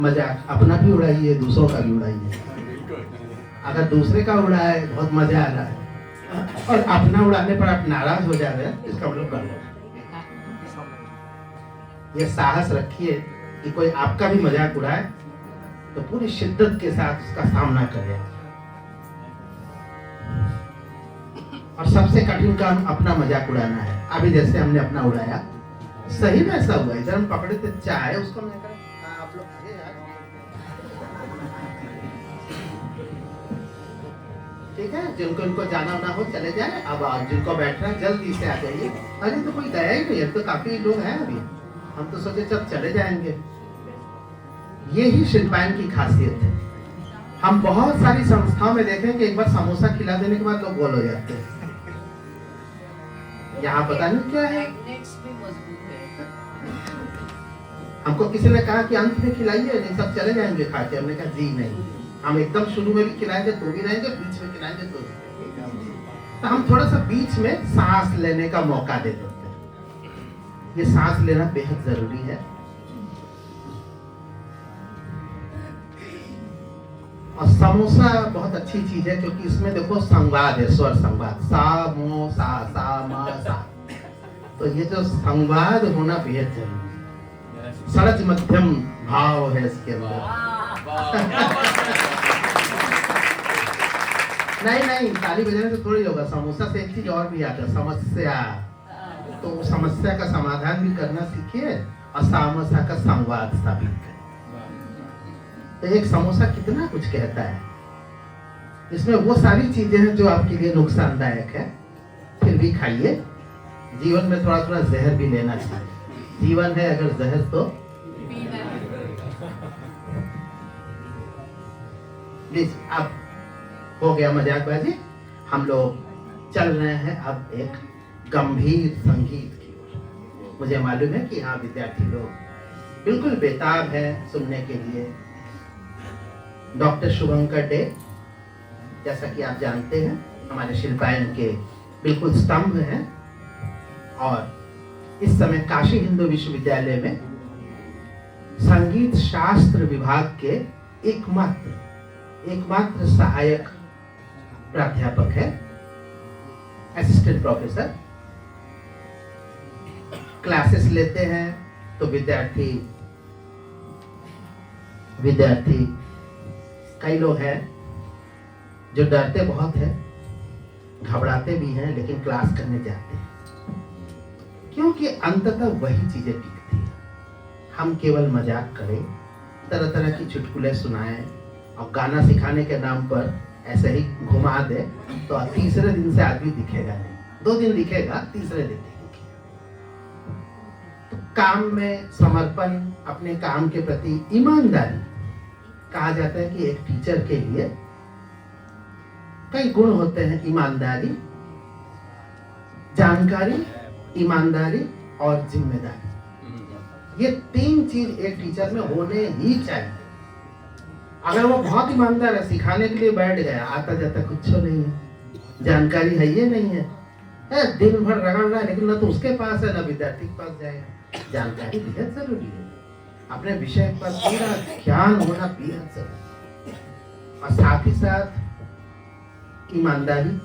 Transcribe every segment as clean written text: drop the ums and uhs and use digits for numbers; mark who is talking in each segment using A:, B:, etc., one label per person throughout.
A: मजाक अपना भी उड़ाइए, दूसरों का भी उड़ाइए। अगर दूसरे का उड़ा है बहुत मजा आ रहा है और अपना उड़ाने पर आप नाराज हो जा रहे हैं, इसका मतलब कर लो। ये साहस रखिए कि कोई आपका भी मजाक उड़ाए तो पूरी शिद्दत के साथ उसका सामना करें। और सबसे कठिन काम अपना मजाक उड़ाना है। अभी जैसे हमने अपना उड़ाया, सही में ऐसा हुआ। इधर हम पकड़े थे चाय, उसको मैंने कहा आप लोग आइए यार, ठीक है, जिनको इनको जाना ना हो चले जाए। अब जिनको बैठना है जल्दी से आ जाइए। अरे तो कोई गया ही नहीं है, तो काफी लोग हैं अभी। हम तो सोचे जब चले जाएंगे। ये ही शिल्पायन की खासियत है। हम बहुत सारी संस्थाओं में देखें कि एक बार समोसा खिला देने के बाद लोग गोल हो जाते हैं। यहाँ पता नहीं क्या है। हमको किसी ने कहा कि अंत में खिलाइए, नहीं सब चले जाएंगे खा के। हमने कहा जी नहीं, हम एकदम शुरू में भी खिलाएंगे तो भी रहेंगे, बीच में खिलाएंगे तो भी। तो हम थोड़ा सा बीच में सांस लेने का मौका दे देते हैं। ये सांस लेना बेहद जरूरी है। और समोसा बहुत अच्छी चीज है क्योंकि इसमें देखो संवाद है, स्वर संवाद, सा मो सा म सा। तो ये जो संवाद होना बेहद जरूरी है। सरज मध्यम भाव है इसके अंदर। नहीं, ताली बजाने से थोड़ी होगा। समोसा से एक चीज और भी आता है, समस्या। तो समस्या का समाधान भी करना सीखिए और समोसा का संवाद स्थापित करें। तो एक समोसा कितना कुछ कहता है। इसमें वो सारी चीजें हैं जो आपके लिए नुकसानदायक है, फिर भी खाइए। जीवन में थोड़ा थोड़ा जहर भी लेना चाहिए। जीवन है अगर जहर तो प्लीज। अब हो गया मजाकबाजी, हम लोग चल रहे हैं अब एक गंभीर संगीत की ओर। मुझे मालूम है कि यहाँ विद्यार्थी लोग बिल्कुल बेताब है सुनने के लिए। डॉक्टर शुभंकर डे, जैसा कि आप जानते हैं, हमारे शिल्पायन के बिल्कुल स्तंभ हैं और इस समय काशी हिंदू विश्वविद्यालय में संगीत शास्त्र विभाग के एकमात्र सहायक प्राध्यापक है, असिस्टेंट प्रोफेसर। क्लासेस लेते हैं तो विद्यार्थी कई लोग हैं जो डरते बहुत हैं, घबराते भी हैं, लेकिन क्लास करने जाते हैं क्योंकि अंततः वही चीजें टिकती है। हम केवल मजाक करें, तरह तरह की चुटकुले सुनाएं और गाना सिखाने के नाम पर ऐसे ही घुमा दे तो तीसरे दिन से आदमी दिखेगा नहीं। 2 दिन दिखेगा, तीसरे दिन नहीं दिखेगा। तो काम में समर्पण, अपने काम के प्रति ईमानदारी। कहा जाता है कि एक टीचर के लिए कई गुण होते हैं, ईमानदारी, जानकारी, ईमानदारी और जिम्मेदारी। ये 3 चीज एक टीचर में होने ही चाहिए। अगर वो बहुत ईमानदार है, सिखाने के लिए बैठ गया, आता जाता कुछ नहीं है, जानकारी है ये नहीं है, दिन भर रगड़ रहा है, लेकिन ना तो उसके पास है ना विद्यार्थी के पास जाएगा। जानकारी बेहद जरूरी है। अपने विषय पर पूरा ज्ञान होना बेहद जरूरी है। और साथ ही साथ ईमानदारी।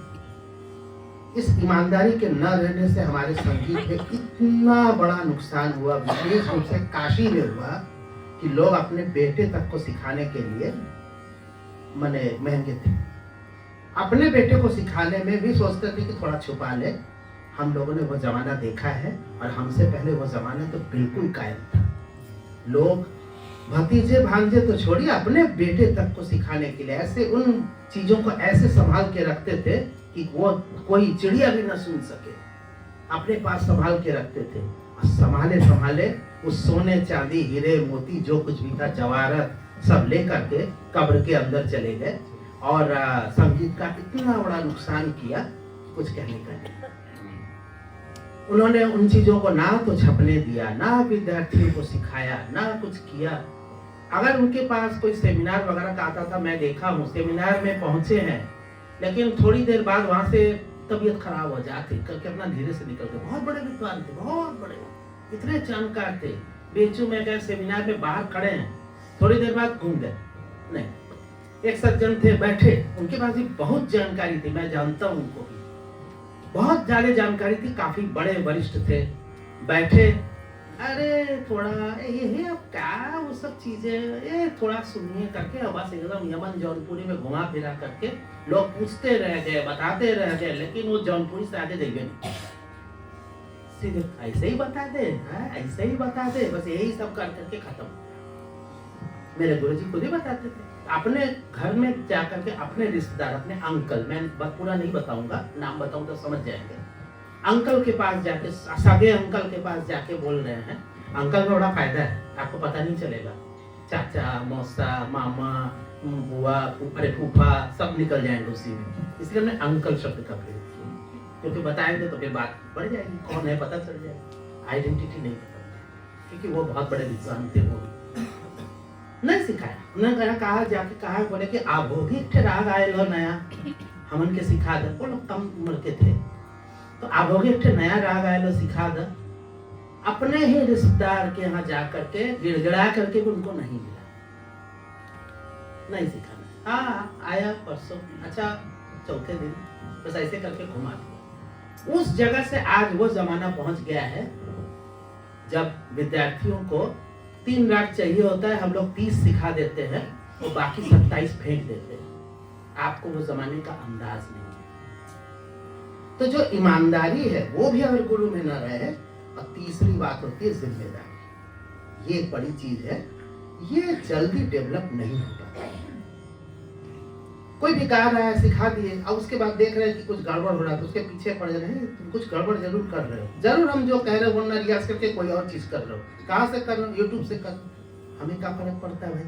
A: इस ईमानदारी के न रहने से हमारे संगीत में इतना बड़ा नुकसान हुआ, विशेष रूप से काशी में हुआ कि लोग अपने बेटे तक को सिखाने के लिए महंगे थे। अपने बेटे को सिखाने में भी सोचते थे कि थोड़ा छुपा ले। हम लोगों ने वो जमाना देखा है और हमसे पहले वो जमाना तो बिल्कुल कायम था। लोग भतीजे भांजे तो छोड़िए, अपने बेटे तक को सिखाने के लिए ऐसे उन चीजों को ऐसे संभाल के रखते थे कि वो कोई चिड़िया भी ना सुन सके, अपने पास संभाल के रखते थे। और संभाले उस सोने चांदी हीरे मोती जो कुछ भी था, जवाहरात, सब लेकर के कब्र के अंदर चले गए और संगीत का इतना बड़ा नुकसान किया, कुछ कहने का नहीं। उन्होंने उन चीजों को ना तो छपने दिया, ना विद्यार्थियों को सिखाया, ना कुछ किया। अगर उनके पास कोई सेमिनार वगैरह का आता था, मैं देखा हूँ सेमिनार में पहुंचे हैं, लेकिन थोड़ी देर बाद वहां से तबीयत खराब हो जाती, करके अपना धीरे से निकलते। बहुत बड़े विद्वान थे, बहुत बड़े, इतने जानकार थे। बेचू में गए सेमिनार में बाहर खड़े हैं, थोड़ी देर बाद घूम गए। नहीं, एक सज्जन थे बैठे, उनके पास भी बहुत जानकारी थी, मैं जानता हूं उनको भी बहुत ज्यादा जानकारी थी, काफी बड़े वरिष्ठ थे। बैठे, अरे थोड़ा ये अब क्या वो सब चीजें ये थोड़ा सुनिए करके, बस एकदम यमन जौनपुरी में घुमा फिरा करके लोग पूछते रह गए, बताते रह गए, लेकिन वो जौनपुरी से आगे जाइए नहीं, सीधे ऐसे ही बता दे, ऐसे ही बता दे, बस यही सब कर करके खत्म। मेरे गुरुजी खुद ही बताते थे, अपने घर में जाकर के अपने रिश्तेदार, अपने अंकल, मैं पूरा नहीं बताऊंगा, नाम बताऊं तो समझ जाएंगे, अंकल के पास जाके, सगे अंकल के पास जाके बोल रहे हैं। अंकल में बड़ा फायदा है, आपको पता नहीं चलेगा, चाचा, मौसा, मामा, बुआ, अरे फूफा सब निकल जाएंगे उसी में, इसलिए हमने अंकल शब्द का प्रयोग किया, क्योंकि बताएंगे तो फिर बात बढ़ जाएगी, कौन है पता चल जाएगा, आइडेंटिटी नहीं पता, क्योंकि वो बहुत बड़े विद्वान थे, वो नहीं सिखाया। उन्होंने कहा जाके कहा, बोले कि आप हो भी राग आए लो नया, हमन के सिखा दे, वो लोग कम उम्र के थे, तो आप हो एक नया राग आए लो सिखा दे। अपने ही रिश्तेदार के यहाँ जा करके गिड़गिड़ा करके भी उनको नहीं मिला, नहीं सिखाना। हाँ आया परसों, अच्छा चौथे दिन, बस ऐसे करके घुमा दिया। उस जगह से आज वो जमाना पहुंच गया है जब विद्यार्थियों को 3 राग चाहिए होता है, हम लोग 30 सिखा देते हैं, वो बाकी 27 फेंक देते हैं। आपको वो जमाने का अंदाज नहीं है। तो जो ईमानदारी है वो भी अगर गुरु में न रहे, और तीसरी बात होती है जिम्मेदारी, ये एक बड़ी चीज है, ये जल्दी डेवलप नहीं हो पाता। कोई भी गा रहा है, सिखा दिए, अब उसके बाद देख रहे हैं कि कुछ गड़बड़ हो रहा है, तो उसके पीछे पड़ रहे हैं, तुम कुछ गड़बड़ जरूर कर रहे हो, जरूर हम जो कह रहे हो वो ना रियाज करके कोई और चीज कर रहे हो। कहाँ से कर रहे हो? यूट्यूब से कर। हमें क्या फर्क पड़ता है भाई,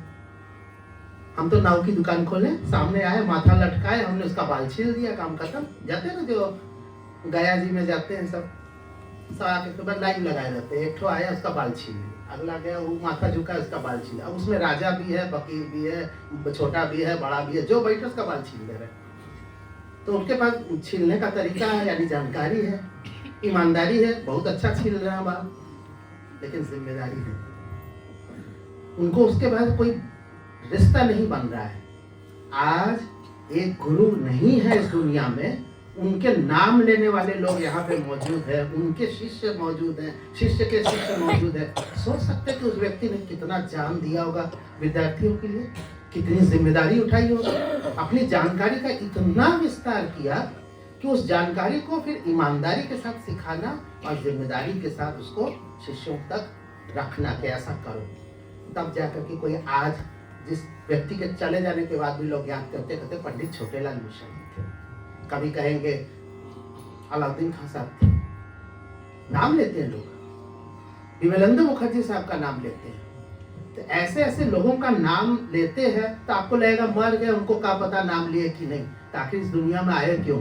A: हम तो नाव की दुकान खोले, सामने आए, माथा लटकाए, हमने उसका बाल छील दिया, काम खत्म। जाते ना जो गया जी में जाते हैं सब के बाद लाइन लगाए रहते हैं, एक ठो आया उसका बाल छीन लिया, अगला गया वो माथा झुका उसका बाल छीन, अब उसमें राजा भी है, फकीर भी है, छोटा भी है, बड़ा भी है, जो बैठे उसका बाल छीन ले रहे। तो उनके पास छीलने का तरीका है, यानी जानकारी है, ईमानदारी है, बहुत अच्छा छील रहे हैं बाल, लेकिन जिम्मेदारी है, उनको उसके बाद कोई रिश्ता नहीं बन रहा है। आज एक गुरु नहीं है इस दुनिया में, उनके नाम लेने वाले लोग यहाँ पे मौजूद है, उनके शिष्य मौजूद हैं, शिष्य के शिष्य मौजूद है। सोच सकते कि उस व्यक्ति ने कितना जान दिया होगा विद्यार्थियों के लिए, कितनी जिम्मेदारी उठाई होगी, अपनी जानकारी का इतना विस्तार किया कि उस जानकारी को फिर ईमानदारी के साथ सिखाना और जिम्मेदारी के साथ उसको शिष्यों तक रखना कि ऐसा करो। तब जाकर के कोई आज जिस व्यक्ति के चले जाने के बाद भी लोग याद करते कहते पंडित छोटेलाल मिश्र थे, कभी कहेंगे अलाउद्दीन खान साहब थे, नाम लेते हैं लोग, विमलेंद्र मुखर्जी साहब का नाम लेते हैं। तो ऐसे ऐसे लोगों का नाम लेते हैं तो आपको लगेगा मर गए, उनको क्या पता नाम लिए कि नहीं, ताकि इस दुनिया में आए क्यों?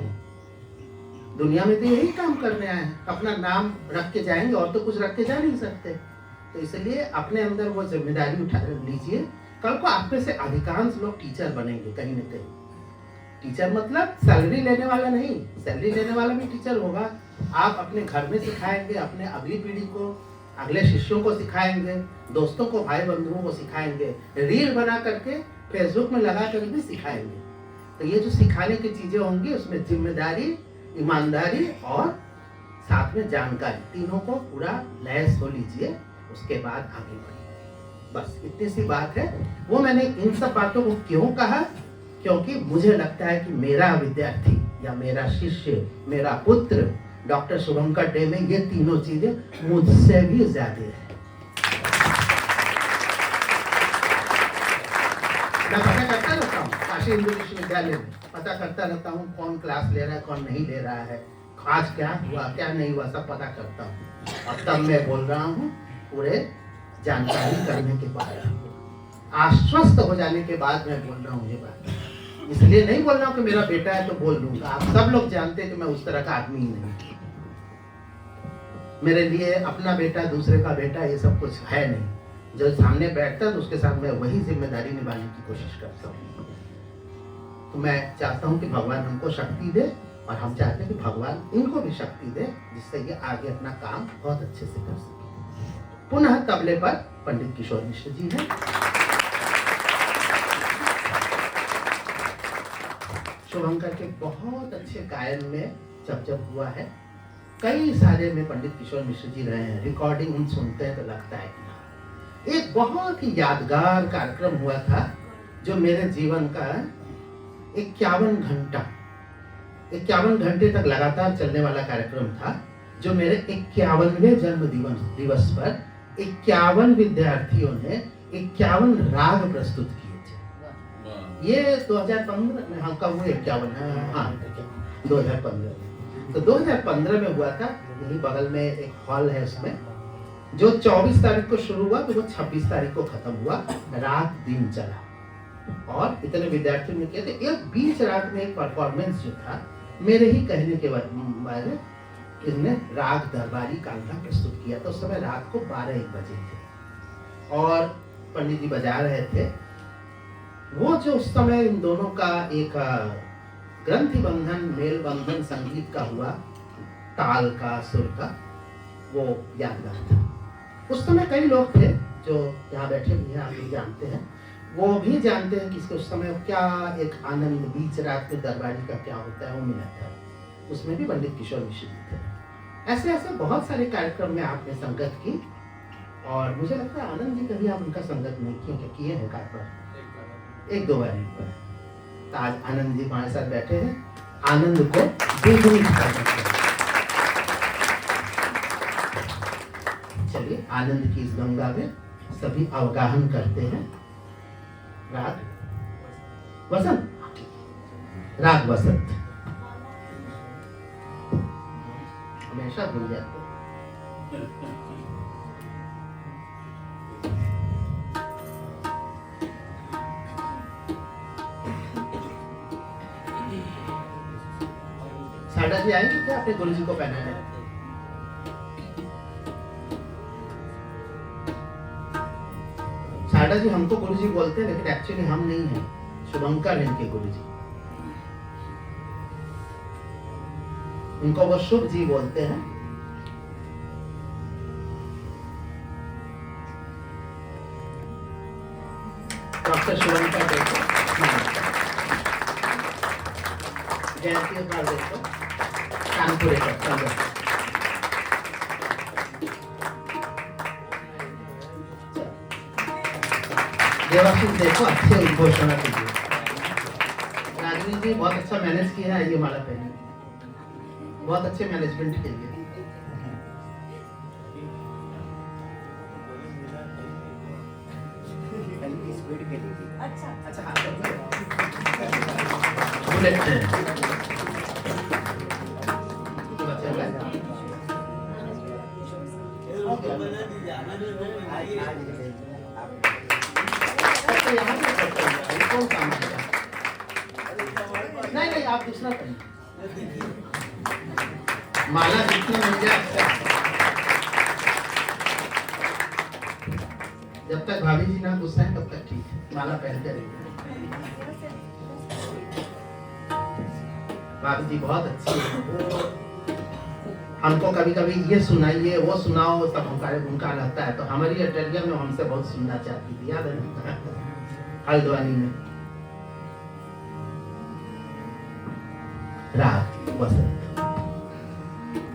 A: दुनिया में तो यही काम करने आए हैं, अपना नाम रख के जाएंगे, और तो कुछ रख के जा नहीं सकते। तो इसलिए अपने अंदर वो जिम्मेदारी उठा लीजिए। कल को आप में से अधिकांश लोग टीचर बनेंगे कहीं ना कहीं। टीचर मतलब सैलरी लेने वाला नहीं, सैलरी लेने वाला भी टीचर होगा। आप अपने घर में सिखाएंगे, अपने अगली पीढ़ी को, अगले शिष्यों को सिखाएंगे, दोस्तों को, भाई बंधुओं को सिखाएंगे, रील बना करके फेसबुक में लगा कर भी सिखाएंगे। तो ये जो सिखाने की चीजें होंगी उसमें जिम्मेदारी, ईमानदारी और साथ में जानकारी, तीनों को पूरा लैस हो लीजिए, उसके बाद आगे बढ़िए। बस इतनी सी बात है। वो मैंने इन सब बातों को क्यों कहा, क्योंकि मुझे लगता है कि मेरा विद्यार्थी या मेरा शिष्य, मेरा पुत्र डॉक्टर शुभंकर डे में ये तीनों चीजें मुझसे भी ज्यादा है। मैं पता करता रहता हूँ काशी हिंदू विश्वविद्यालय में, पता करता रहता हूँ कौन क्लास ले रहा है, कौन नहीं ले रहा है, आज क्या हुआ क्या नहीं हुआ, सब पता करता हूँ। और तब मैं बोल रहा हूँ पूरे जानकारी करने के बाद, आश्वस्त हो जाने के बाद मैं बोल रहा हूँ ये बात। इसलिए नहीं बोल रहा हूँ कि मेरा बेटा है तो बोल लूंगा, आप सब लोग जानते हैं कि मैं उस तरह का आदमी ही नहीं। मेरे लिए अपना बेटा, दूसरे का बेटा, ये सब कुछ है नहीं। जो सामने बैठता है तो उसके साथ मैं वही जिम्मेदारी निभाने की कोशिश करता हूँ। तो मैं चाहता हूँ कि भगवान हमको शक्ति दे, और हम चाहते हैं कि भगवान इनको भी शक्ति दे, जिससे ये आगे अपना काम बहुत अच्छे से कर सके। पुनः तबले पर पंडित किशोर मिश्र जी हैं। शुभंकर के बहुत अच्छे गायन में जब हुआ है। कई सारे में पंडित किशोर मिश्र जी रहे हैं, रिकॉर्डिंग हम सुनते हैं तो लगता है कि एक बहुत ही यादगार कार्यक्रम हुआ था जो मेरे जीवन का 51 घंटे तक लगातार चलने वाला कार्यक्रम था, जो मेरे 51वें जन्म दिवस पर 51 विद्यार्थियों ने 51 राग प्रस्तुत किए थे। ये 2015 में, हाँ कब हुए 51, हाँ 2015। तो 2015 में हुआ था। यही बगल में एक हॉल है, उसमें जो 24 तारीख को शुरू हुआ तो वो 26 तारीख को खत्म हुआ। रात दिन चला और इतने विद्यार्थियों ने किए थे। एक बीच रात में एक परफॉर्मेंस जो था, मेरे ही कहने के बाद इसने राग दरबारी कांगड़ा प्रस्तुत किया था। उस समय रात को 12-1 बजे थे और पंडित जी बजा रहे थे। वो जो उस समय इन दोनों का एक ग्रंथि बंधन, मेल बंधन संगीत का हुआ, ताल का, सुर का, वो यादगार था। उस समय कई लोग थे जो यहाँ बैठे भी हैं, आप भी जानते हैं, वो भी जानते हैं कि उस समय क्या एक आनंद बीच रात में दरबारी का क्या होता है, वो मिलता है। उसमें भी पंडित किशोर मिश्र जी थे। ऐसे ऐसे बहुत सारे कार्यक्रम में आपने संगत की और मुझे लगता है आनंद जी कभी आप उनका संगत नहीं किए, क्या किए हैं कार्यक्रम? 1-2 बार पर। तो आज आनंद जी हमारे साथ बैठे हैं, आनंद को द्विगुणित करते हैं। चलिए आनंद की इस गंगा में सभी अवगाहन करते हैं। राग वसंत, राग वसंत हमेशा भूल जाते। साडा जी आएंगे क्या अपने गुरु जी को पहनाने? साडा जी हमको गुरु जी बोलते हैं, लेकिन एक्चुअली हम नहीं हैं, शुभंकर इनके गुरु जी। इनको वो शुभ जी बोलते हैं। डॉक्टर शुभंकर देखो, जयंती बार देखो, कानपुर देवाशीष देखो, अच्छे उद्घोषणा कीजिए। राजनीति जी बहुत अच्छा मैनेज किया है, ये माला पहनी, बहुत अच्छे मैनेजमेंट के लिए। अच्छा अच्छा, बुलेट ट्रेन नहीं, आप दूसरा करिए। माला जितना मिल जाए, जब तक भाभी जी ना गुस्सा है तब तक ठीक है, माला पहन के रहिए। भाभी जी बहुत अच्छी है, हमको कभी कभी ये सुनाइए वो सुनाओ, सब उनका रहता है। तो हमारी अटेलिया में हमसे बहुत सुनना चाहती थी, याद है हल्द्वानी में। राग वसंत।